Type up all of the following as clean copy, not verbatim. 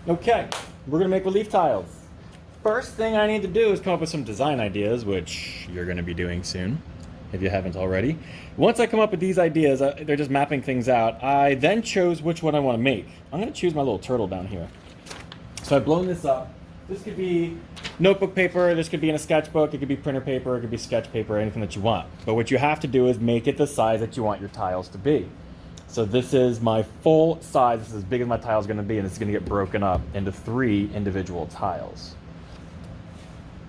Okay, we're gonna make relief tiles. First thing I need to do is come up with some design ideas, which you're gonna be doing soon, if you haven't already. Once I come up with these ideas, they're just mapping things out, I then chose which one I wanna make. I'm gonna choose my little turtle down here. So I've blown this up. This could be notebook paper, this could be in a sketchbook, it could be printer paper, it could be sketch paper, anything that you want. But what you have to do is make it the size that you want your tiles to be. So this is my full size, this is as big as my tile is gonna be, and it's gonna get broken up into 3 individual tiles.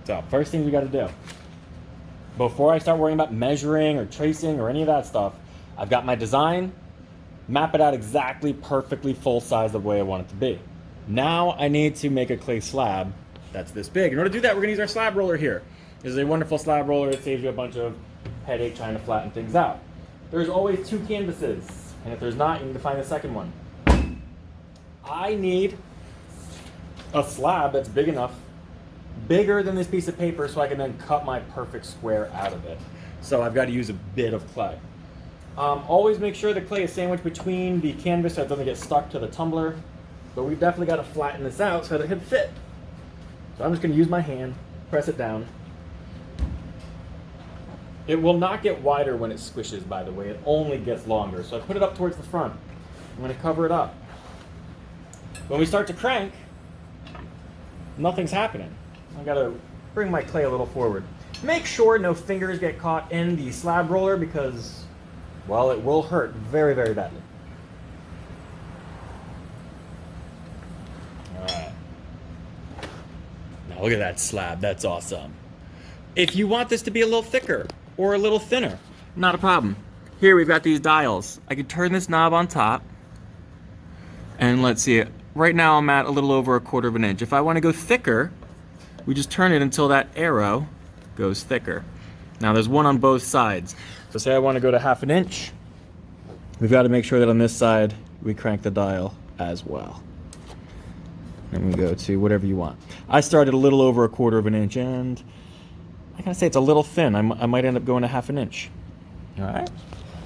So first thing we gotta do, before I start worrying about measuring or tracing or any of that stuff, I've got my design, map it out exactly, perfectly full size the way I want it to be. Now I need to make a clay slab that's this big. In order to do that, we're gonna use our slab roller here. This is a wonderful slab roller. It saves you a bunch of headache trying to flatten things out. There's always 2 canvases. And if there's not, you need to find the second one. I need a slab that's big enough, bigger than this piece of paper, so I can then cut my perfect square out of it. So I've got to use a bit of clay. Always make sure the clay is sandwiched between the canvas so it doesn't get stuck to the tumbler. But we've definitely got to flatten this out so that it can fit. So I'm just going to use my hand, press it down. It will not get wider when it squishes, by the way. It only gets longer. So I put it up towards the front. I'm going to cover it up. When we start to crank, nothing's happening. I've got to bring my clay a little forward. Make sure no fingers get caught in the slab roller because, well, it will hurt very, very badly. All right. Now look at that slab. That's awesome. If you want this to be a little thicker, or a little thinner, not a problem. Here we've got these dials. I can turn this knob on top, and let's see, right now I'm at a little over 1/4 of an inch. If I want to go thicker, we just turn it until that arrow goes thicker. Now there's one on both sides. So say I want to go to 1/2 an inch, we've got to make sure that on this side we crank the dial as well. And we go to whatever you want. I started a little over 1/4 of an inch, and I gotta say it's a little thin. I might end up going to 1/2 an inch. All right,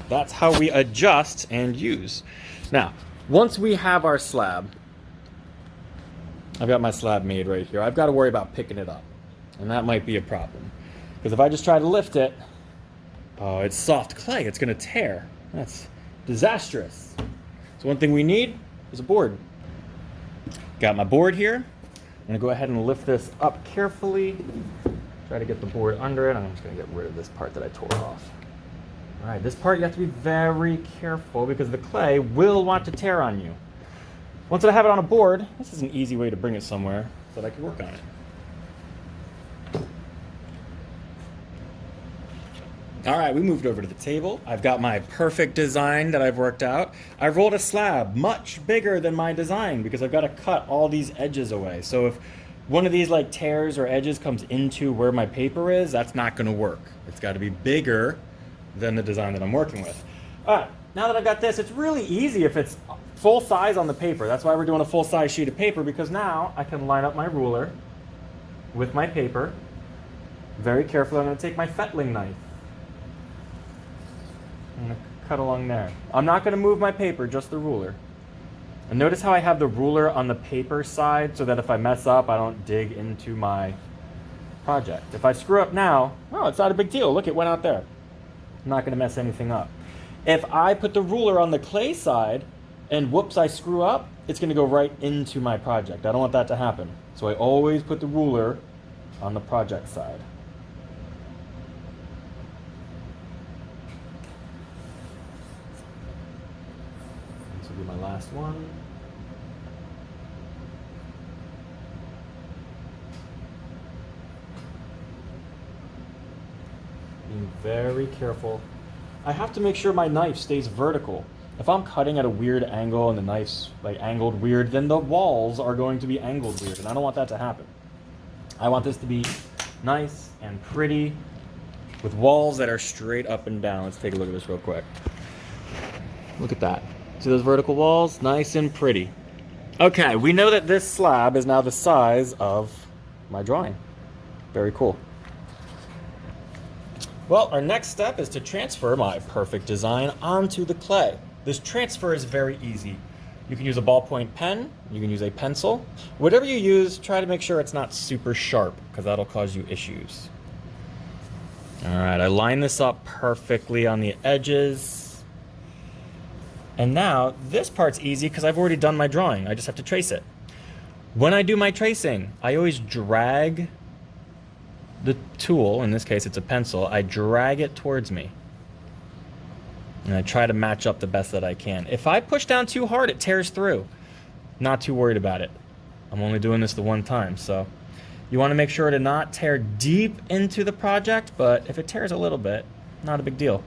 that's how we adjust and use. Now, once we have our slab, I've got my slab made right here. I've got to worry about picking it up, and that might be a problem. Because if I just try to lift it, oh, it's soft clay. It's gonna tear. That's disastrous. So one thing we need is a board. Got my board here. I'm gonna go ahead and lift this up carefully. Try to get the board under it. I'm just going to get rid of this part that I tore off. All right, this part you have to be very careful because the clay will want to tear on you. Once I have it on a board, this is an easy way to bring it somewhere so that I can work on it. All right, we moved over to the table. I've got my perfect design that I've worked out. I've rolled a slab much bigger than my design because I've got to cut all these edges away. So if one of these like tears or edges comes into where my paper is, that's not gonna work. It's gotta be bigger than the design that I'm working with. All right, now that I've got this, it's really easy if it's full size on the paper. That's why we're doing a full size sheet of paper, because now I can line up my ruler with my paper. Very carefully, I'm gonna take my fettling knife. I'm gonna cut along there. I'm not gonna move my paper, just the ruler. And notice how I have the ruler on the paper side so that if I mess up, I don't dig into my project. If I screw up now, oh, it's not a big deal. Look, it went out there. I'm not gonna mess anything up. If I put the ruler on the clay side and whoops, I screw up, it's gonna go right into my project. I don't want that to happen. So I always put the ruler on the project side. This will be my last one. Being very careful. I have to make sure my knife stays vertical. If I'm cutting at a weird angle and the knife's like angled weird, then the walls are going to be angled weird, and I don't want that to happen. I want this to be nice and pretty with walls that are straight up and down. Let's take a look at this real quick. Look at that. See those vertical walls? Nice and pretty. Okay, we know that this slab is now the size of my drawing. Very cool. Well, our next step is to transfer my perfect design onto the clay. This transfer is very easy. You can use a ballpoint pen, you can use a pencil. Whatever you use, try to make sure it's not super sharp, because that'll cause you issues. All right, I line this up perfectly on the edges. And now, this part's easy because I've already done my drawing. I just have to trace it. When I do my tracing, I always drag the tool, in this case it's a pencil, I drag it towards me. And I try to match up the best that I can. If I push down too hard, it tears through. Not too worried about it. I'm only doing this the one time, so you want to make sure to not tear deep into the project, but if it tears a little bit, not a big deal.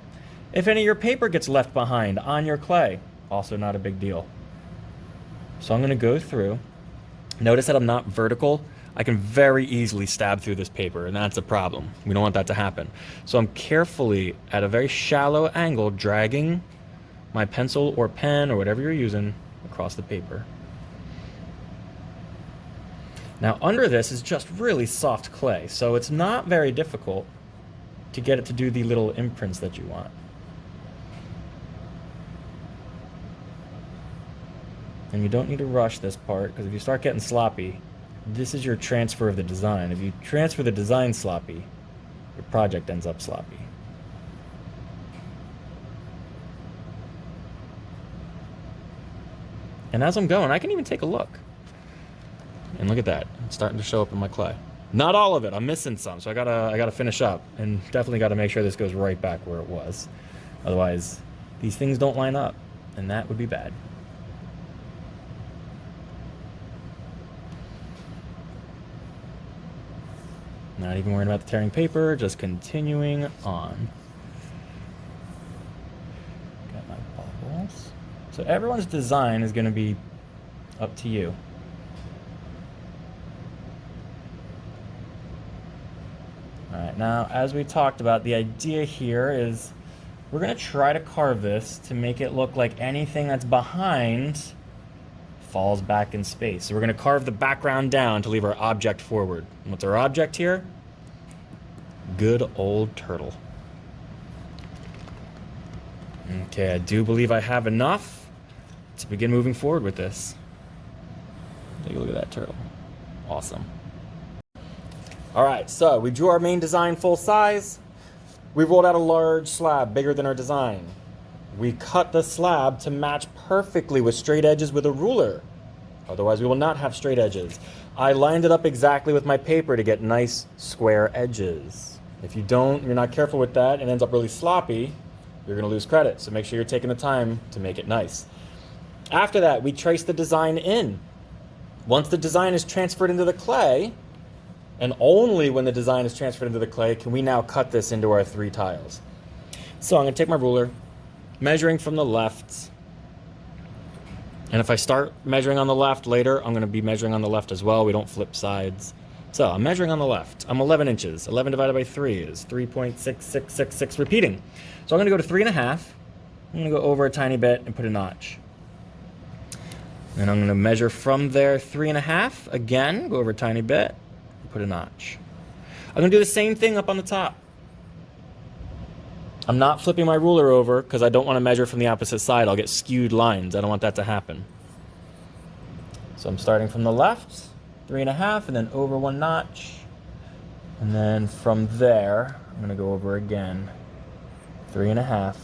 If any of your paper gets left behind on your clay, also not a big deal. So I'm going to go through. Notice that I'm not vertical. I can very easily stab through this paper, and that's a problem. We don't want that to happen. So I'm carefully, at a very shallow angle, dragging my pencil or pen or whatever you're using across the paper. Now under this is just really soft clay, so it's not very difficult to get it to do the little imprints that you want. And you don't need to rush this part, because if you start getting sloppy, this is your transfer of the design. If you transfer the design sloppy, your project ends up sloppy. And as I'm going, I can even take a look. And look at that, it's starting to show up in my clay. Not all of it, I'm missing some, so I gotta finish up, and definitely gotta make sure this goes right back where it was. Otherwise, these things don't line up, and that would be bad. Not even worrying about the tearing paper, just continuing on. Got my bubbles. So everyone's design is going to be up to you. All right, now as we talked about, the idea here is we're going to try to carve this to make it look like anything that's behind falls back in space. So we're going to carve the background down to leave our object forward. And what's our object here? Good old turtle. Okay, I do believe I have enough to begin moving forward with this. Take a look at that turtle. Awesome. All right, so we drew our main design full size. We rolled out a large slab bigger than our design. We cut the slab to match perfectly with straight edges with a ruler. Otherwise, we will not have straight edges. I lined it up exactly with my paper to get nice square edges. If you don't, you're not careful with that, and ends up really sloppy, you're gonna lose credit. So make sure you're taking the time to make it nice. After that, we trace the design in. Once the design is transferred into the clay, and only when the design is transferred into the clay, can we now cut this into our 3 tiles. So I'm gonna take my ruler, measuring from the left. And if I start measuring on the left later, I'm going to be measuring on the left as well. We don't flip sides. So I'm measuring on the left. I'm 11 inches. 11 divided by 3 is 3.6666, repeating. So I'm going to go to 3.5. I'm going to go over a tiny bit and put a notch. Then I'm going to measure from there 3.5. Again, go over a tiny bit and put a notch. I'm going to do the same thing up on the top. I'm not flipping my ruler over because I don't want to measure from the opposite side. I'll get skewed lines. I don't want that to happen. So I'm starting from the left, 3.5, and then over 1 notch. And then from there, I'm going to go over again, 3.5.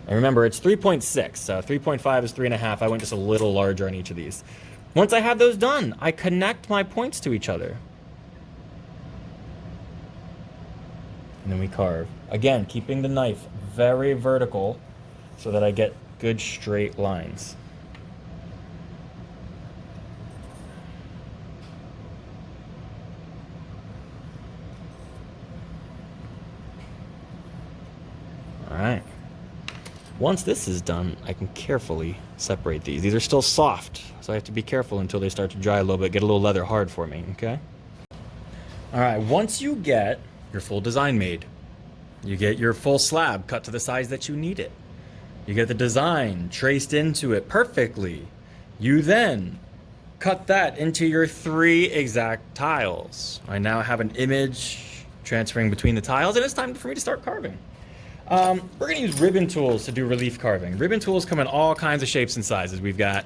And remember, it's 3.6. 3.5 is 3.5. I went just a little larger on each of these. Once I have those done, I connect my points to each other. And then we carve. Again, keeping the knife very vertical so that I get good straight lines. All right. Once this is done, I can carefully separate these. These are still soft, so I have to be careful until they start to dry a little bit, get a little leather hard for me, okay? All right, once you get your full design made, you get your full slab cut to the size that you need it. You get the design traced into it perfectly. You then cut that into your 3 exact tiles. I now have an image transferring between the tiles, and it's time for me to start carving. We're gonna use ribbon tools to do relief carving. Ribbon tools come in all kinds of shapes and sizes. We've got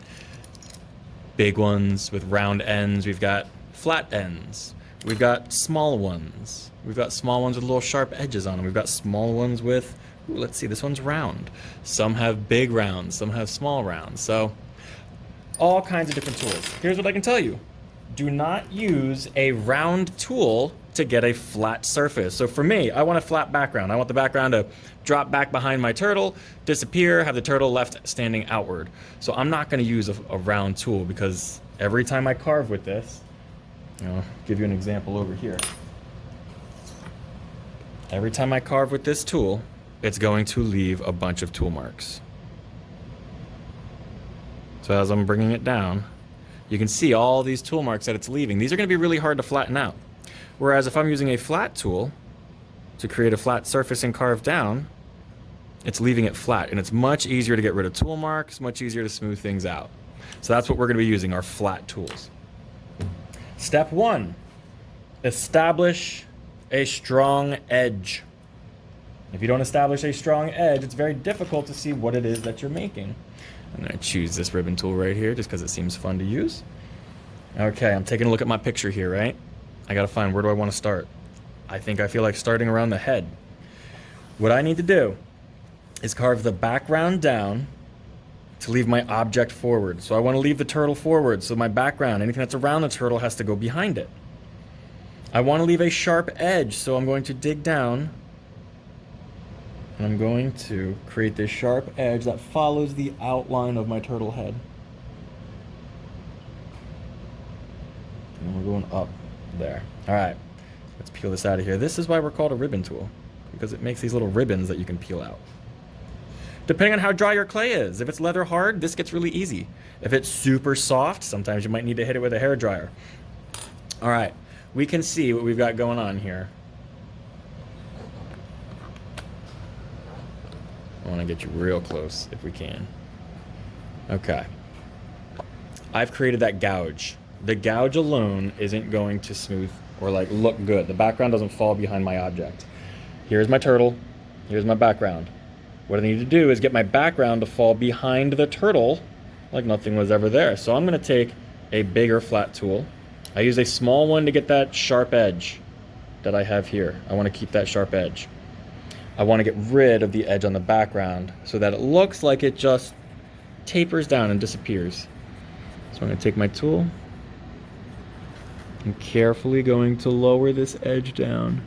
big ones with round ends. We've got flat ends. We've got small ones. We've got small ones with little sharp edges on them. We've got small ones with, ooh, let's see, this one's round. Some have big rounds, some have small rounds. So all kinds of different tools. Here's what I can tell you. Do not use a round tool to get a flat surface. So for me, I want a flat background. I want the background to drop back behind my turtle, disappear, have the turtle left standing outward. So I'm not gonna use a round tool because every time I carve with this, I'll give you an example over here. Every time I carve with this tool, it's going to leave a bunch of tool marks. So as I'm bringing it down, you can see all these tool marks that it's leaving. These are going to be really hard to flatten out. Whereas if I'm using a flat tool to create a flat surface and carve down, it's leaving it flat, and it's much easier to get rid of tool marks, much easier to smooth things out. So that's what we're going to be using, our flat tools. Step 1, establish a strong edge. If you don't establish a strong edge, it's very difficult to see what it is that you're making. I'm going to choose this ribbon tool right here just because it seems fun to use. Okay, I'm taking a look at my picture here, right? I got to find, where do I want to start? I feel like starting around the head. What I need to do is carve the background down to leave my object forward. So I want to leave the turtle forward, so my background, anything that's around the turtle, has to go behind it. I want to leave a sharp edge, so I'm going to dig down and I'm going to create this sharp edge that follows the outline of my turtle head. And we're going up there. All right, let's peel this out of here. This is why we're called a ribbon tool, because it makes these little ribbons that you can peel out. Depending on how dry your clay is. If it's leather hard, this gets really easy. If it's super soft, sometimes you might need to hit it with a hairdryer. All right, we can see what we've got going on here. I want to get you real close if we can. Okay. I've created that gouge. The gouge alone isn't going to smooth or like look good. The background doesn't fall behind my object. Here's my turtle. Here's my background. What I need to do is get my background to fall behind the turtle like nothing was ever there. So I'm going to take a bigger flat tool. I use a small one to get that sharp edge that I have here. I want to keep that sharp edge. I want to get rid of the edge on the background so that it looks like it just tapers down and disappears. So I'm going to take my tool. I'm carefully going to lower this edge down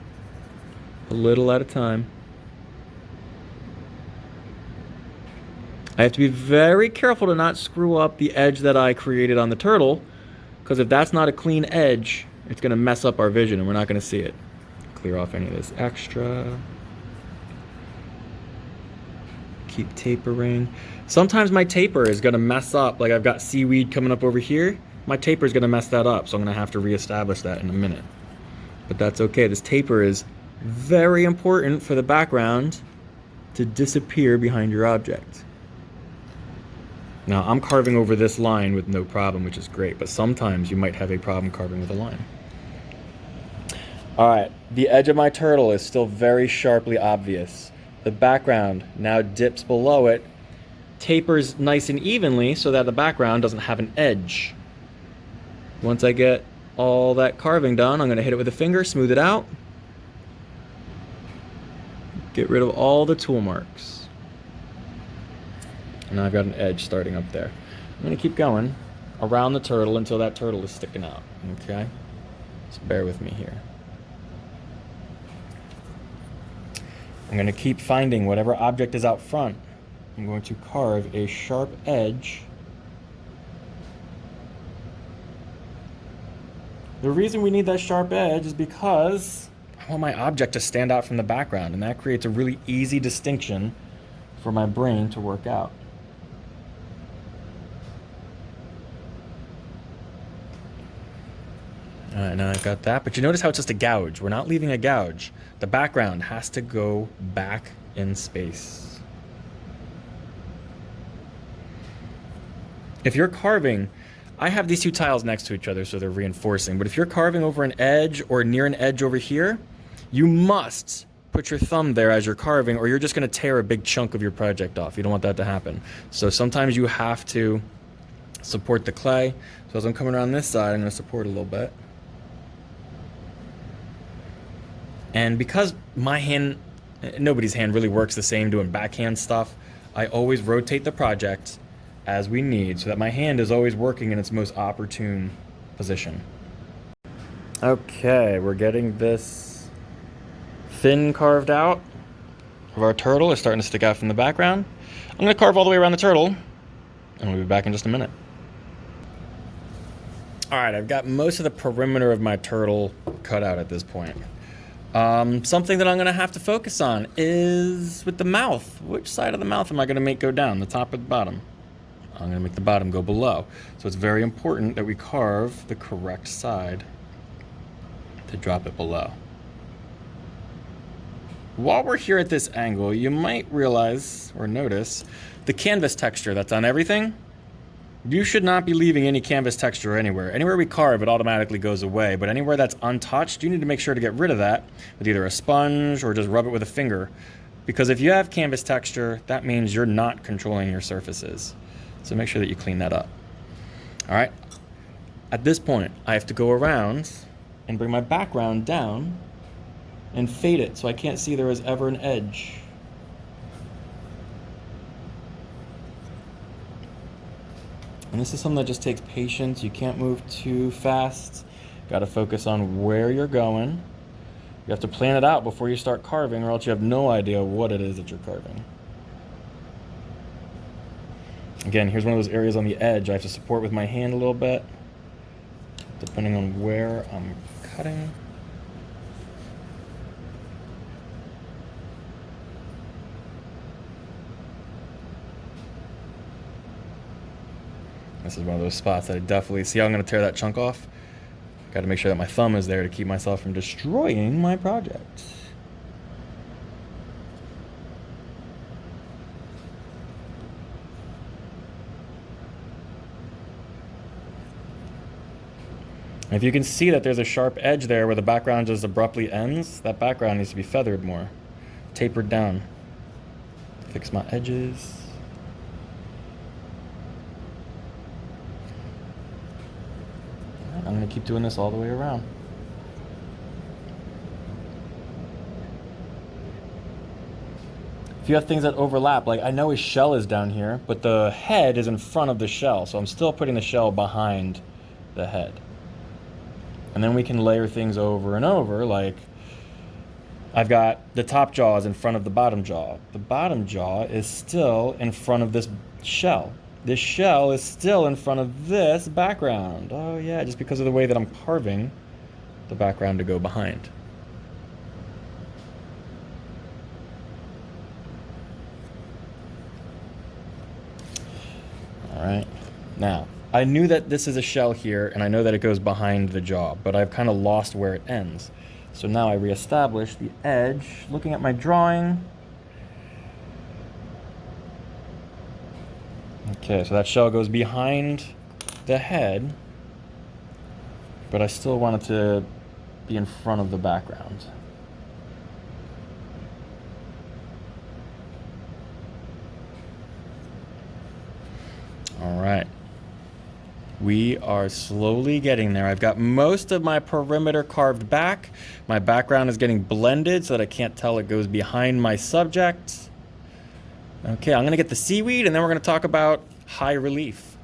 a little at a time. I have to be very careful to not screw up the edge that I created on the turtle, because if that's not a clean edge, it's going to mess up our vision and we're not going to see it. Clear off any of this extra. Keep tapering. Sometimes my taper is going to mess up, like I've got seaweed coming up over here. My taper is going to mess that up, so I'm going to have to reestablish that in a minute. But that's okay. This taper is very important for the background to disappear behind your object. Now, I'm carving over this line with no problem, which is great, but sometimes you might have a problem carving with a line. All right, the edge of my turtle is still very sharply obvious. The background now dips below it, tapers nice and evenly so that the background doesn't have an edge. Once I get all that carving done, I'm going to hit it with a finger, smooth it out. Get rid of all the tool marks. And now I've got an edge starting up there. I'm going to keep going around the turtle until that turtle is sticking out. Okay? So bear with me here. I'm going to keep finding whatever object is out front. I'm going to carve a sharp edge. The reason we need that sharp edge is because I want my object to stand out from the background, and that creates a really easy distinction for my brain to work out. All right, now I've got that, but you notice how it's just a gouge. We're not leaving a gouge. The background has to go back in space. If you're carving, I have these two tiles next to each other, so they're reinforcing, but if you're carving over an edge or near an edge over here, you must put your thumb there as you're carving, or you're just going to tear a big chunk of your project off. You don't want that to happen. So sometimes you have to support the clay. So as I'm coming around this side, I'm going to support a little bit. And because my hand, nobody's hand really works the same doing backhand stuff, I always rotate the project as we need so that my hand is always working in its most opportune position. Okay, we're getting this fin carved out of our turtle. It's starting to stick out from the background. I'm going to carve all the way around the turtle, and we'll be back in just a minute. All right, I've got most of the perimeter of my turtle cut out at this point. Something that I'm going to have to focus on is with the mouth. Which side of the mouth am I going to make go down, the top or the bottom? I'm going to make the bottom go below. So it's very important that we carve the correct side to drop it below. While we're here at this angle, you might realize or notice the canvas texture that's on everything. You should not be leaving any canvas texture anywhere. Anywhere we carve, it automatically goes away, but anywhere that's untouched, you need to make sure to get rid of that with either a sponge or just rub it with a finger. Because if you have canvas texture, that means you're not controlling your surfaces. So make sure that you clean that up. All right, at this point, I have to go around and bring my background down and fade it so I can't see there is ever an edge. And this is something that just takes patience. You can't move too fast. Got to focus on where you're going. You have to plan it out before you start carving, or else you have no idea what it is that you're carving. Again, here's one of those areas on the edge I have to support with my hand a little bit, depending on where I'm cutting. This is one of those spots that I definitely see how I'm going to tear that chunk off. Got to make sure that my thumb is there to keep myself from destroying my project. And if you can see that there's a sharp edge there where the background just abruptly ends, that background needs to be feathered more, tapered down. Fix my edges. I'm going to keep doing this all the way around. If you have things that overlap, like I know his shell is down here, but the head is in front of the shell, so I'm still putting the shell behind the head. And then we can layer things over and over, like I've got the top jaw is in front of the bottom jaw. The bottom jaw is still in front of this shell. This shell is still in front of this background. Oh yeah, just because of the way that I'm carving the background to go behind. All right, now I knew that this is a shell here and I know that it goes behind the jaw, but I've kind of lost where it ends. So now I reestablish the edge, looking at my drawing. Okay, so that shell goes behind the head, but I still want it to be in front of the background. All right. We are slowly getting there. I've got most of my perimeter carved back. My background is getting blended so that I can't tell it goes behind my subject. Okay, I'm going to get the seaweed, and then we're going to talk about high relief.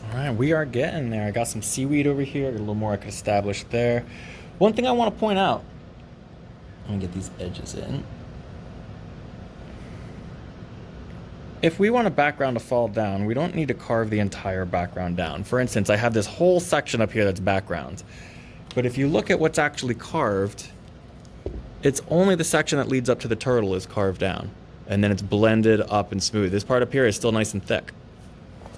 All right, we are getting there. I got some seaweed over here. Got a little more I could establish there. One thing I want to point out. Let me get these edges in. If we want a background to fall down, we don't need to carve the entire background down. For instance, I have this whole section up here that's background. But if you look at what's actually carved, it's only the section that leads up to the turtle is carved down. And then it's blended up and smooth. This part up here is still nice and thick.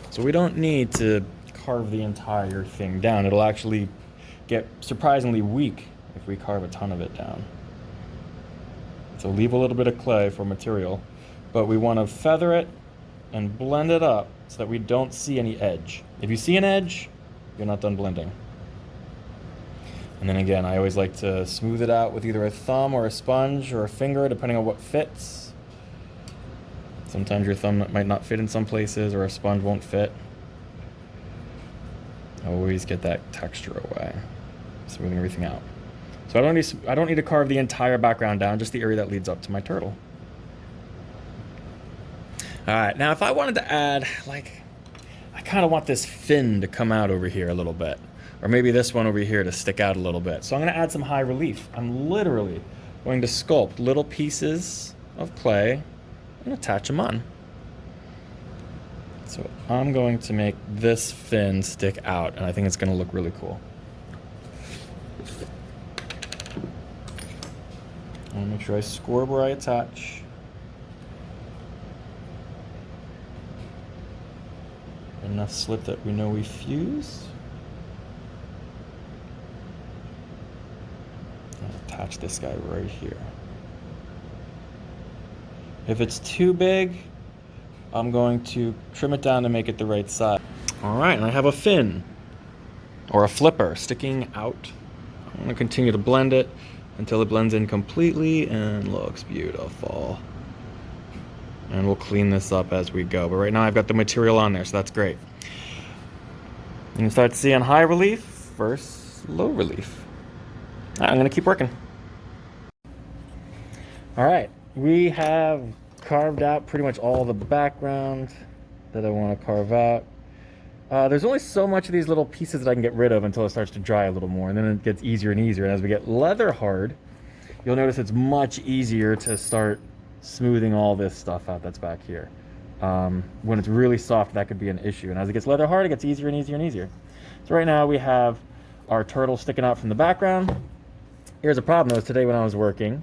So we don't need to carve the entire thing down. It'll actually get surprisingly weak if we carve a ton of it down. So leave a little bit of clay for material, but we want to feather it and blend it up so that we don't see any edge. If you see an edge, you're not done blending. And then again, I always like to smooth it out with either a thumb or a sponge or a finger, depending on what fits. Sometimes your thumb might not fit in some places, or a sponge won't fit. Always get that texture away, smoothing everything out. So I don't need to carve the entire background down, just the area that leads up to my turtle. All right, now if I wanted to add, like, I kind of want this fin to come out over here a little bit, or maybe this one over here to stick out a little bit. So I'm going to add some high relief. I'm literally going to sculpt little pieces of clay and attach them on. So I'm going to make this fin stick out, and I think it's going to look really cool. I want to make sure I score where I attach. Enough slip that we know we fuse. And attach this guy right here. If it's too big, I'm going to trim it down to make it the right size. All right, and I have a fin, or a flipper, sticking out. I'm going to continue to blend it until it blends in completely and looks beautiful. And we'll clean this up as we go. But right now I've got the material on there, so that's great. You can start seeing high relief versus low relief. All right, I'm going to keep working. All right, we have carved out pretty much all the background that I want to carve out. There's only so much of these little pieces that I can get rid of until it starts to dry a little more, and then it gets easier and easier. And as we get leather hard, you'll notice it's much easier to start smoothing all this stuff out that's back here. When it's really soft, that could be an issue. And as it gets leather hard, it gets easier and easier and easier. So right now we have our turtle sticking out from the background. Here's a problem though, is today when I was working,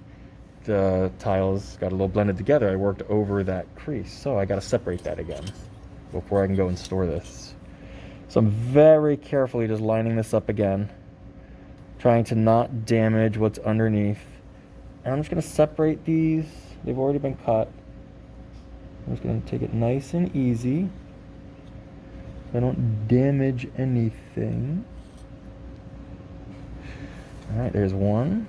the tiles got a little blended together. I worked over that crease, so I got to separate that again before I can go and store this. So I'm very carefully just lining this up again, trying to not damage what's underneath. And I'm just going to separate these. They've already been cut. I'm just going to take it nice and easy so I don't damage anything. All right, there's one.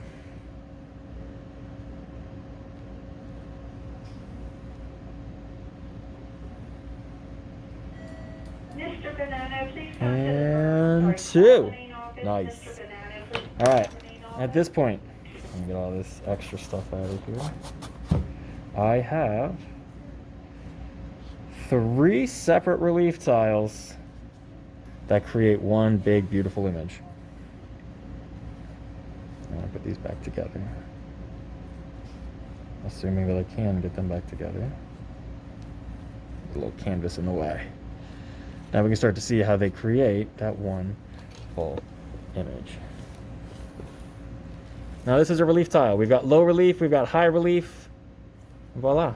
And two. Nice. All right, at this point, let me get all this extra stuff out of here. I have 3 separate relief tiles that create one big, beautiful image. I'm gonna put these back together, assuming that I can get them back together. A little canvas in the way. Now we can start to see how they create that one full image. Now this is a relief tile. We've got low relief, we've got high relief. Voila.